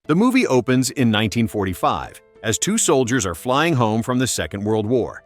The movie opens in 1945 as two soldiers are flying home from the Second World War.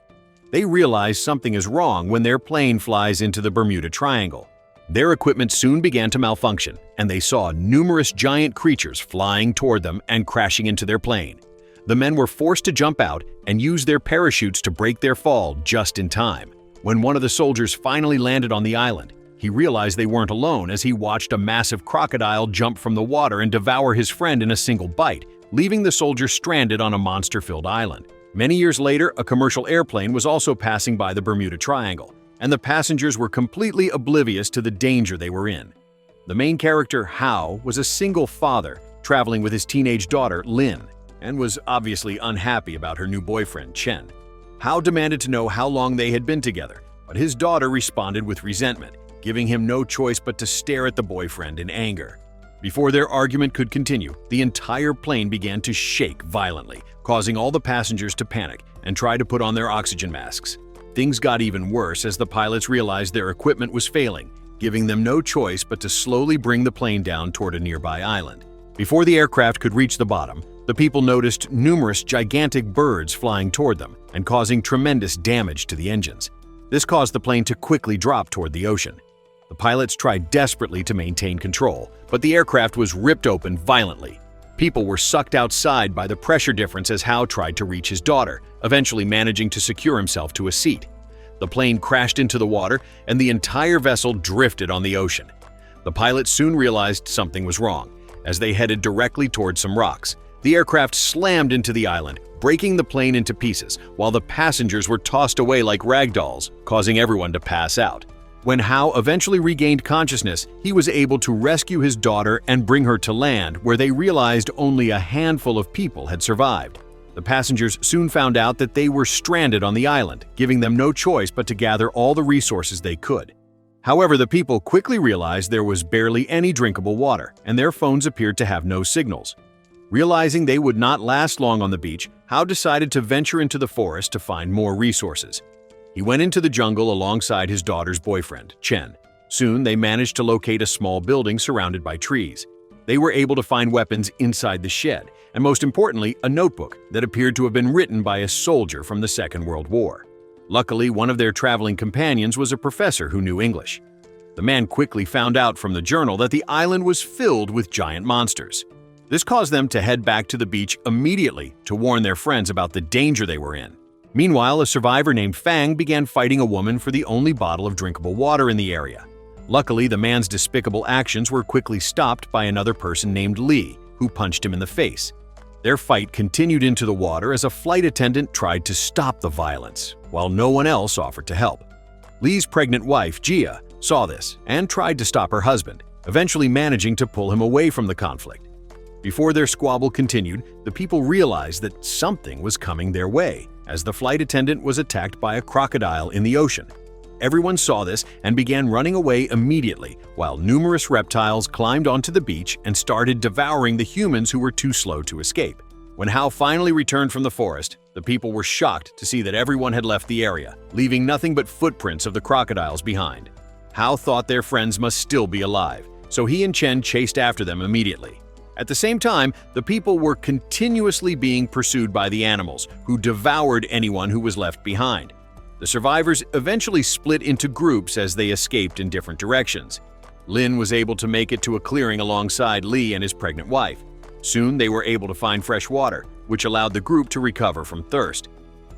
They realize something is wrong when their plane flies into the Bermuda Triangle. Their equipment soon began to malfunction, and they saw numerous giant creatures flying toward them and crashing into their plane. The men were forced to jump out and use their parachutes to break their fall just in time. When one of the soldiers finally landed on the island, he realized they weren't alone as he watched a massive crocodile jump from the water and devour his friend in a single bite, leaving the soldier stranded on a monster-filled island. Many years later, a commercial airplane was also passing by the Bermuda Triangle, and the passengers were completely oblivious to the danger they were in. The main character, Hao, was a single father traveling with his teenage daughter, Lin, and was obviously unhappy about her new boyfriend, Chen. Hao demanded to know how long they had been together, but his daughter responded with resentment, giving him no choice but to stare at the boyfriend in anger. Before their argument could continue, the entire plane began to shake violently, causing all the passengers to panic and try to put on their oxygen masks. Things got even worse as the pilots realized their equipment was failing, giving them no choice but to slowly bring the plane down toward a nearby island. Before the aircraft could reach the bottom, the people noticed numerous gigantic birds flying toward them and causing tremendous damage to the engines. This caused the plane to quickly drop toward the ocean. The pilots tried desperately to maintain control, but the aircraft was ripped open violently. People were sucked outside by the pressure difference as Hao tried to reach his daughter, eventually managing to secure himself to a seat. The plane crashed into the water, and the entire vessel drifted on the ocean. The pilots soon realized something was wrong. As they headed directly toward some rocks, the aircraft slammed into the island, breaking the plane into pieces, while the passengers were tossed away like rag dolls, causing everyone to pass out. When Hao eventually regained consciousness, he was able to rescue his daughter and bring her to land, where they realized only a handful of people had survived. The passengers soon found out that they were stranded on the island, giving them no choice but to gather all the resources they could. However, the people quickly realized there was barely any drinkable water, and their phones appeared to have no signals. Realizing they would not last long on the beach, Hao decided to venture into the forest to find more resources. He went into the jungle alongside his daughter's boyfriend, Chen. Soon, they managed to locate a small building surrounded by trees. They were able to find weapons inside the shed, and most importantly, a notebook that appeared to have been written by a soldier from the Second World War. Luckily, one of their traveling companions was a professor who knew English. The man quickly found out from the journal that the island was filled with giant monsters. This caused them to head back to the beach immediately to warn their friends about the danger they were in. Meanwhile, a survivor named Fang began fighting a woman for the only bottle of drinkable water in the area. Luckily, the man's despicable actions were quickly stopped by another person named Li, who punched him in the face. Their fight continued into the water as a flight attendant tried to stop the violence, while no one else offered to help. Li's pregnant wife, Jia, saw this and tried to stop her husband, eventually managing to pull him away from the conflict. Before their squabble continued, the people realized that something was coming their way, as the flight attendant was attacked by a crocodile in the ocean. Everyone saw this and began running away immediately, while numerous reptiles climbed onto the beach and started devouring the humans who were too slow to escape. When Hao finally returned from the forest, the people were shocked to see that everyone had left the area, leaving nothing but footprints of the crocodiles behind. Hao thought their friends must still be alive, so he and Chen chased after them immediately. At the same time, the people were continuously being pursued by the animals, who devoured anyone who was left behind. The survivors eventually split into groups as they escaped in different directions. Lin was able to make it to a clearing alongside Li and his pregnant wife. Soon they were able to find fresh water, which allowed the group to recover from thirst.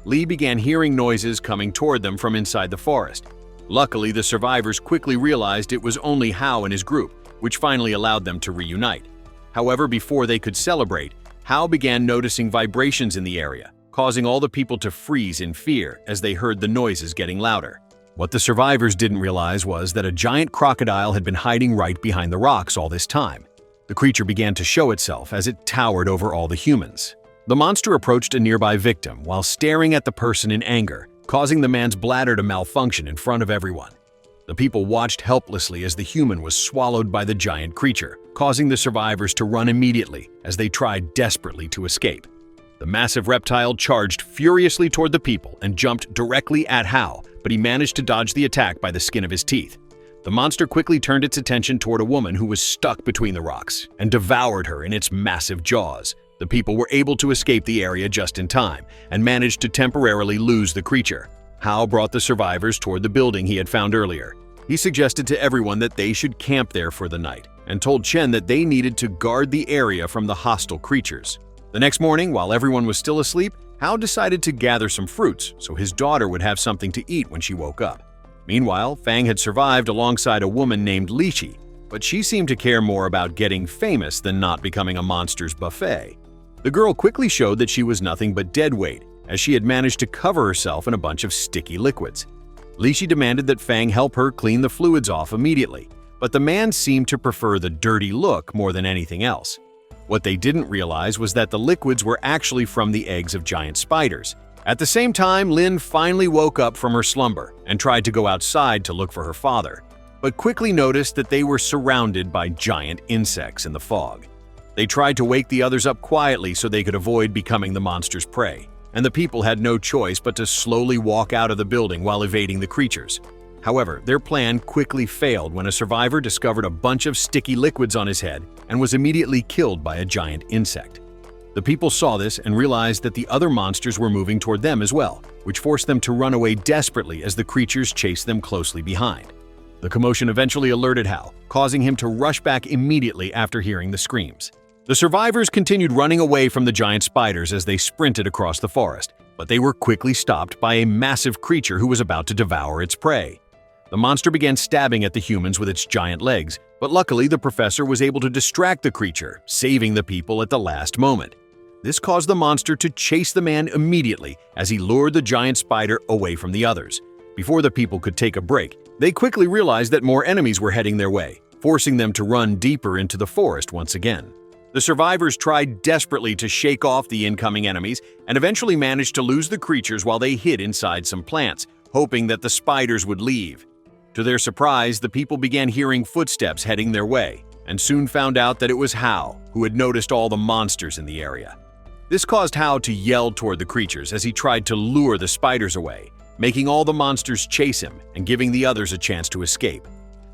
Li began hearing noises coming toward them from inside the forest. Luckily, the survivors quickly realized it was only Hao and his group, which finally allowed them to reunite. However, before they could celebrate, Hao began noticing vibrations in the area, causing all the people to freeze in fear as they heard the noises getting louder. What the survivors didn't realize was that a giant crocodile had been hiding right behind the rocks all this time. The creature began to show itself as it towered over all the humans. The monster approached a nearby victim while staring at the person in anger, causing the man's bladder to malfunction in front of everyone. The people watched helplessly as the human was swallowed by the giant creature, causing the survivors to run immediately as they tried desperately to escape. The massive reptile charged furiously toward the people and jumped directly at Hao, but he managed to dodge the attack by the skin of his teeth. The monster quickly turned its attention toward a woman who was stuck between the rocks and devoured her in its massive jaws. The people were able to escape the area just in time and managed to temporarily lose the creature. Hao brought the survivors toward the building he had found earlier. He suggested to everyone that they should camp there for the night and told Chen that they needed to guard the area from the hostile creatures. The next morning, while everyone was still asleep, Hao decided to gather some fruits so his daughter would have something to eat when she woke up. Meanwhile, Fang had survived alongside a woman named Lishi, but she seemed to care more about getting famous than not becoming a monster's buffet. The girl quickly showed that she was nothing but dead weight, as she had managed to cover herself in a bunch of sticky liquids. Lishi demanded that Fang help her clean the fluids off immediately, but the man seemed to prefer the dirty look more than anything else. What they didn't realize was that the liquids were actually from the eggs of giant spiders. At the same time, Lin finally woke up from her slumber and tried to go outside to look for her father, but quickly noticed that they were surrounded by giant insects in the fog. They tried to wake the others up quietly so they could avoid becoming the monster's prey, and the people had no choice but to slowly walk out of the building while evading the creatures. However, their plan quickly failed when a survivor discovered a bunch of sticky liquids on his head and was immediately killed by a giant insect. The people saw this and realized that the other monsters were moving toward them as well, which forced them to run away desperately as the creatures chased them closely behind. The commotion eventually alerted Hao, causing him to rush back immediately after hearing the screams. The survivors continued running away from the giant spiders as they sprinted across the forest, but they were quickly stopped by a massive creature who was about to devour its prey. The monster began stabbing at the humans with its giant legs, but luckily the professor was able to distract the creature, saving the people at the last moment. This caused the monster to chase the man immediately as he lured the giant spider away from the others. Before the people could take a break, they quickly realized that more enemies were heading their way, forcing them to run deeper into the forest once again. The survivors tried desperately to shake off the incoming enemies and eventually managed to lose the creatures while they hid inside some plants, hoping that the spiders would leave. To their surprise, the people began hearing footsteps heading their way and soon found out that it was Hao, who had noticed all the monsters in the area. This caused Hao to yell toward the creatures as he tried to lure the spiders away, making all the monsters chase him and giving the others a chance to escape.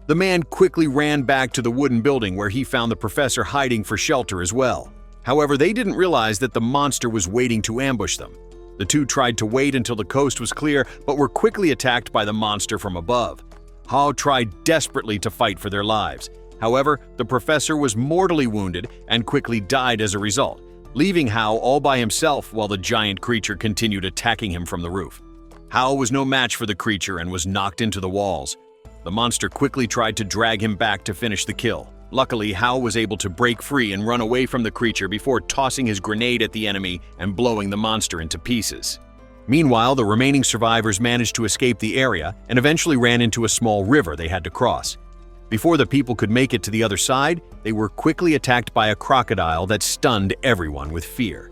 The man quickly ran back to the wooden building where he found the professor hiding for shelter as well. However, they didn't realize that the monster was waiting to ambush them. The two tried to wait until the coast was clear, but were quickly attacked by the monster from above. Hao tried desperately to fight for their lives. However, the professor was mortally wounded and quickly died as a result, leaving Hao all by himself while the giant creature continued attacking him from the roof. Hao was no match for the creature and was knocked into the walls. The monster quickly tried to drag him back to finish the kill. Luckily, Hao was able to break free and run away from the creature before tossing his grenade at the enemy and blowing the monster into pieces. Meanwhile, the remaining survivors managed to escape the area and eventually ran into a small river they had to cross. Before the people could make it to the other side, they were quickly attacked by a crocodile that stunned everyone with fear.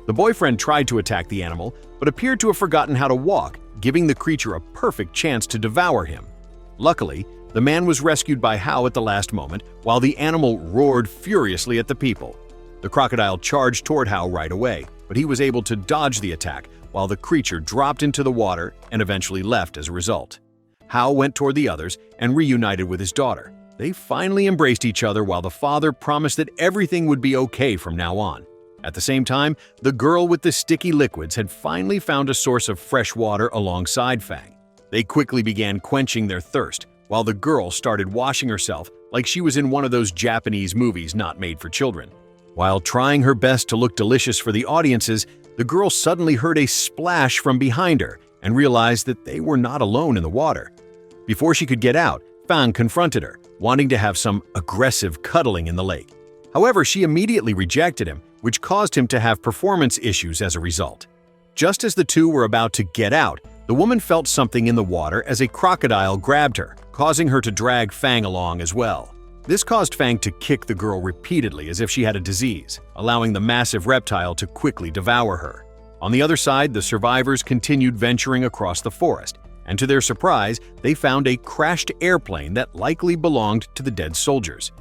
The boyfriend tried to attack the animal, but appeared to have forgotten how to walk, giving the creature a perfect chance to devour him. Luckily, the man was rescued by Hao at the last moment, while the animal roared furiously at the people. The crocodile charged toward Hao right away, but he was able to dodge the attack, while the creature dropped into the water and eventually left as a result. Hao went toward the others and reunited with his daughter. They finally embraced each other while the father promised that everything would be okay from now on. At the same time, the girl with the sticky liquids had finally found a source of fresh water alongside Fang. They quickly began quenching their thirst, while the girl started washing herself like she was in one of those Japanese movies not made for children. While trying her best to look delicious for the audiences, the girl suddenly heard a splash from behind her and realized that they were not alone in the water. Before she could get out, Fang confronted her, wanting to have some aggressive cuddling in the lake. However, she immediately rejected him, which caused him to have performance issues as a result. Just as the two were about to get out, the woman felt something in the water as a crocodile grabbed her, causing her to drag Fang along as well. This caused Fang to kick the girl repeatedly as if she had a disease, allowing the massive reptile to quickly devour her. On the other side, the survivors continued venturing across the forest, and to their surprise, they found a crashed airplane that likely belonged to the dead soldiers.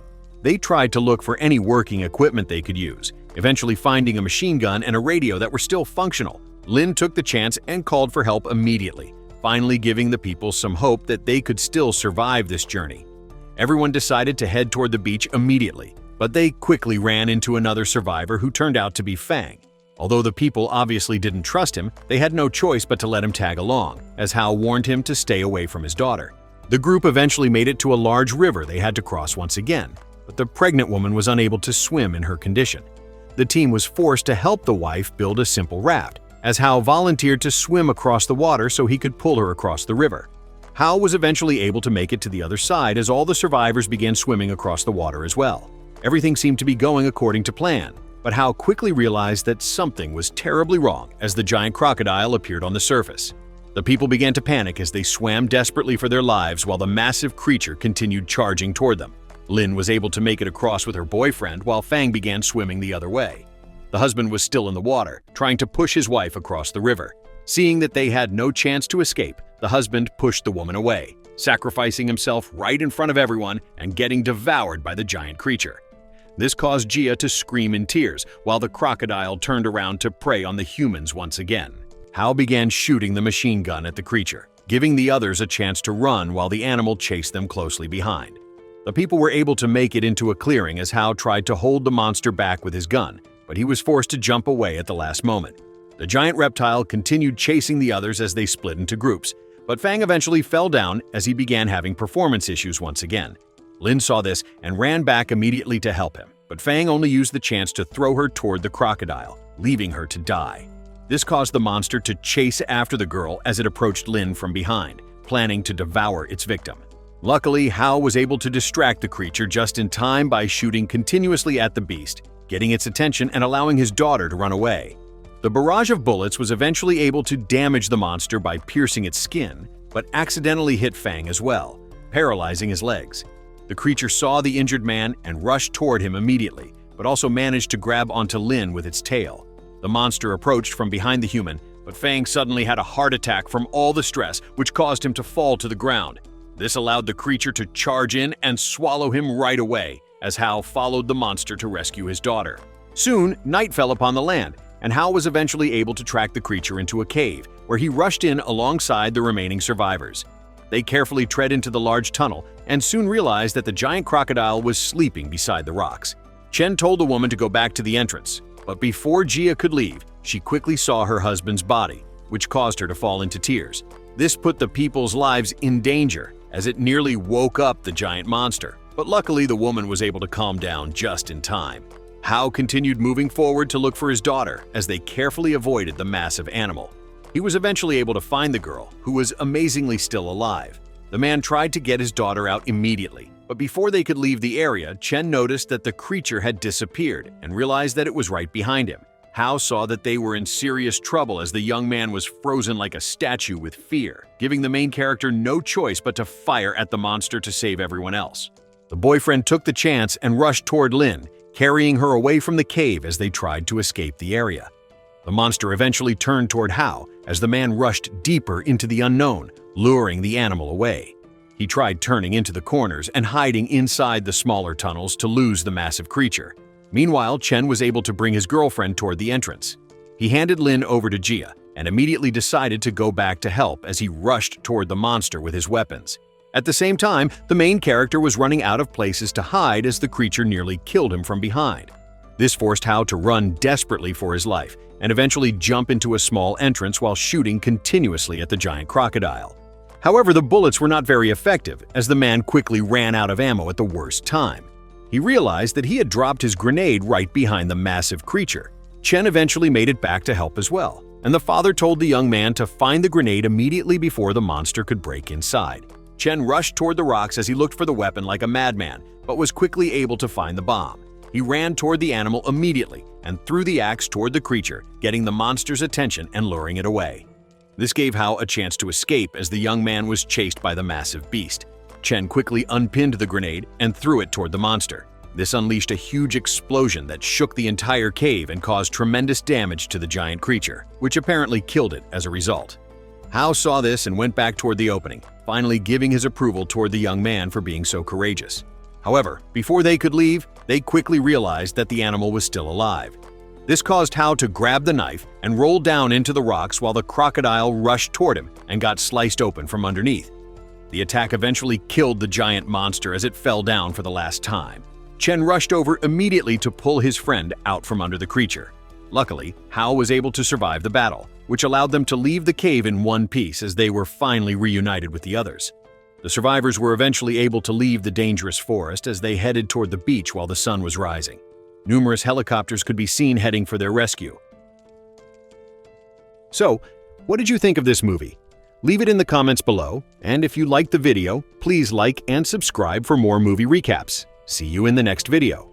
They tried to look for any working equipment they could use, eventually finding a machine gun and a radio that were still functional. Lin took the chance and called for help immediately, finally giving the people some hope that they could still survive this journey. Everyone decided to head toward the beach immediately, but they quickly ran into another survivor who turned out to be Fang. Although the people obviously didn't trust him, they had no choice but to let him tag along, as Hal warned him to stay away from his daughter. The group eventually made it to a large river they had to cross once again, but the pregnant woman was unable to swim in her condition. The team was forced to help the wife build a simple raft, as Hal volunteered to swim across the water so he could pull her across the river. Hal was eventually able to make it to the other side as all the survivors began swimming across the water as well. Everything seemed to be going according to plan, but Hal quickly realized that something was terribly wrong as the giant crocodile appeared on the surface. The people began to panic as they swam desperately for their lives while the massive creature continued charging toward them. Lin was able to make it across with her boyfriend while Fang began swimming the other way. The husband was still in the water, trying to push his wife across the river. Seeing that they had no chance to escape, the husband pushed the woman away, sacrificing himself right in front of everyone and getting devoured by the giant creature. This caused Gia to scream in tears while the crocodile turned around to prey on the humans once again. Hal began shooting the machine gun at the creature, giving the others a chance to run while the animal chased them closely behind. The people were able to make it into a clearing as Hal tried to hold the monster back with his gun, but he was forced to jump away at the last moment. The giant reptile continued chasing the others as they split into groups, but Fang eventually fell down as he began having performance issues once again. Lin saw this and ran back immediately to help him, but Fang only used the chance to throw her toward the crocodile, leaving her to die. This caused the monster to chase after the girl as it approached Lin from behind, planning to devour its victim. Luckily, Hal was able to distract the creature just in time by shooting continuously at the beast, getting its attention and allowing his daughter to run away. The barrage of bullets was eventually able to damage the monster by piercing its skin, but accidentally hit Fang as well, paralyzing his legs. The creature saw the injured man and rushed toward him immediately, but also managed to grab onto Lin with its tail. The monster approached from behind the human, but Fang suddenly had a heart attack from all the stress, which caused him to fall to the ground. This allowed the creature to charge in and swallow him right away, as Hal followed the monster to rescue his daughter. Soon, night fell upon the land, and Hal was eventually able to track the creature into a cave, where he rushed in alongside the remaining survivors. They carefully tread into the large tunnel and soon realized that the giant crocodile was sleeping beside the rocks. Chen told the woman to go back to the entrance, but before Gia could leave, she quickly saw her husband's body, which caused her to fall into tears. This put the people's lives in danger, as it nearly woke up the giant monster, but luckily the woman was able to calm down just in time. Hal continued moving forward to look for his daughter as they carefully avoided the massive animal. He was eventually able to find the girl, who was amazingly still alive. The man tried to get his daughter out immediately, but before they could leave the area, Chen noticed that the creature had disappeared and realized that it was right behind him. Hal saw that they were in serious trouble as the young man was frozen like a statue with fear, giving the main character no choice but to fire at the monster to save everyone else. The boyfriend took the chance and rushed toward Lin, carrying her away from the cave as they tried to escape the area. The monster eventually turned toward Hal as the man rushed deeper into the unknown, luring the animal away. He tried turning into the corners and hiding inside the smaller tunnels to lose the massive creature. Meanwhile, Chen was able to bring his girlfriend toward the entrance. He handed Lin over to Gia and immediately decided to go back to help as he rushed toward the monster with his weapons. At the same time, the main character was running out of places to hide as the creature nearly killed him from behind. This forced Hal to run desperately for his life and eventually jump into a small entrance while shooting continuously at the giant crocodile. However, the bullets were not very effective as the man quickly ran out of ammo at the worst time. He realized that he had dropped his grenade right behind the massive creature. Chen eventually made it back to help as well, and the father told the young man to find the grenade immediately before the monster could break inside. Chen rushed toward the rocks as he looked for the weapon like a madman, but was quickly able to find the bomb. He ran toward the animal immediately and threw the axe toward the creature, getting the monster's attention and luring it away. This gave Hal a chance to escape as the young man was chased by the massive beast. Chen quickly unpinned the grenade and threw it toward the monster. This unleashed a huge explosion that shook the entire cave and caused tremendous damage to the giant creature, which apparently killed it as a result. Hal saw this and went back toward the opening, finally giving his approval toward the young man for being so courageous. However, before they could leave, they quickly realized that the animal was still alive. This caused Hao to grab the knife and roll down into the rocks while the crocodile rushed toward him and got sliced open from underneath. The attack eventually killed the giant monster as it fell down for the last time. Chen rushed over immediately to pull his friend out from under the creature. Luckily, Hao was able to survive the battle, which allowed them to leave the cave in one piece as they were finally reunited with the others. The survivors were eventually able to leave the dangerous forest as they headed toward the beach while the sun was rising. Numerous helicopters could be seen heading for their rescue. So, what did you think of this movie? Leave it in the comments below, and if you liked the video, please like and subscribe for more movie recaps. See you in the next video.